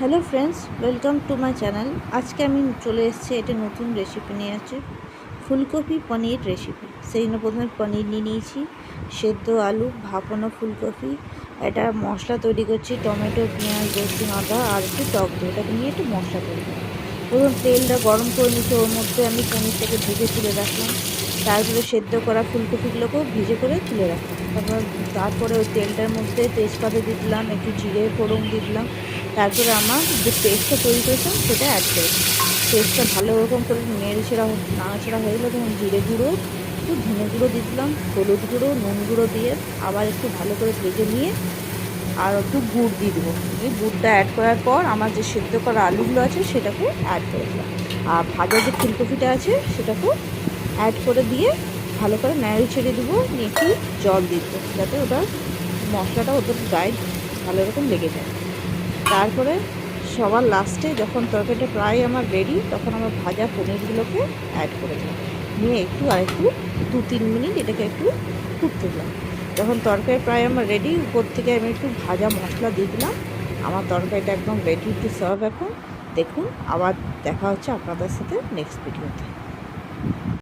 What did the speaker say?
Hello friends, welcome to my channel. আজকে আমি চলে এসেছি এটা নতুন রেসিপি নিয়ে আছে, ফুলকপি পনির রেসিপি। সেই জন্য প্রথমে পনির নিয়ে নিয়েছি, সেদ্ধ আলু, ভাপানো ফুলকপি। এটা মশলা তৈরি করছি, টমেটো, পেঁয়াজ, রসুন, আদা আর একটু টক দই। এটাকে নিয়ে একটু মশলা তৈরি করব। প্রথম তেলটা গরম করে নিচ্ছি, ওর মধ্যে আমি পনিরটাকে ভেজে তুলে রাখলাম। তারপরে সেদ্ধ করা ফুলকপিগুলোকেও ভেজে করে তুলে রাখলাম। তারপরে ওই তেলটার মধ্যে তেজপাতা দিয়ে দিলাম, একটু জিরে ফোড়ন দিয়ে দিলাম। তারপরে আমার যে পেস্টটা তৈরি করেছিলাম সেটা অ্যাড করে দিলাম। পেস্টটা ভালো রকম করে নাড়াচাড়া হয়ে গেলো, তখন জিরে গুঁড়ো, একটু ধনে গুঁড়ো দিয়ে দিলাম, হলুদ গুঁড়ো, নুন গুঁড়ো দিয়ে আবার একটু ভালো করে ভেজে নিয়ে আর একটু গুড় দিয়ে দেবো। এই গুড়টা অ্যাড করার পর আমার যে সেদ্ধ করা আলুগুলো আছে সেটাকেও অ্যাড করে দিলাম। আর ভাজা যে ফুলকপিটা আছে সেটাকেও অ্যাড করে দিয়ে ভালো করে নেড়ে ছেড়ে দেবো, নিয়ে একটু জল দিয়ে দেবো যাতে ওটা মশলাটা ওদের গায়ে ভালো রকম লেগে যায়। তারপরে সবার লাস্টে যখন তরকারিটা প্রায় আমার রেডি, তখন আমার ভাজা পনিরগুলোকে অ্যাড করে দিলাম, নিয়ে আরেকটু 2-3 মিনিট এটাকে একটু ফুটতে দিলাম। যখন তরকারি প্রায় আমার রেডি, উপর থেকে আমি একটু ভাজা মশলা দিয়ে দিলাম। আমার তরকারিটা একদম রেডি টু সার্ভ এখন। দেখুন, আবার দেখা হচ্ছে আপনাদের সাথে নেক্সট ভিডিওতে।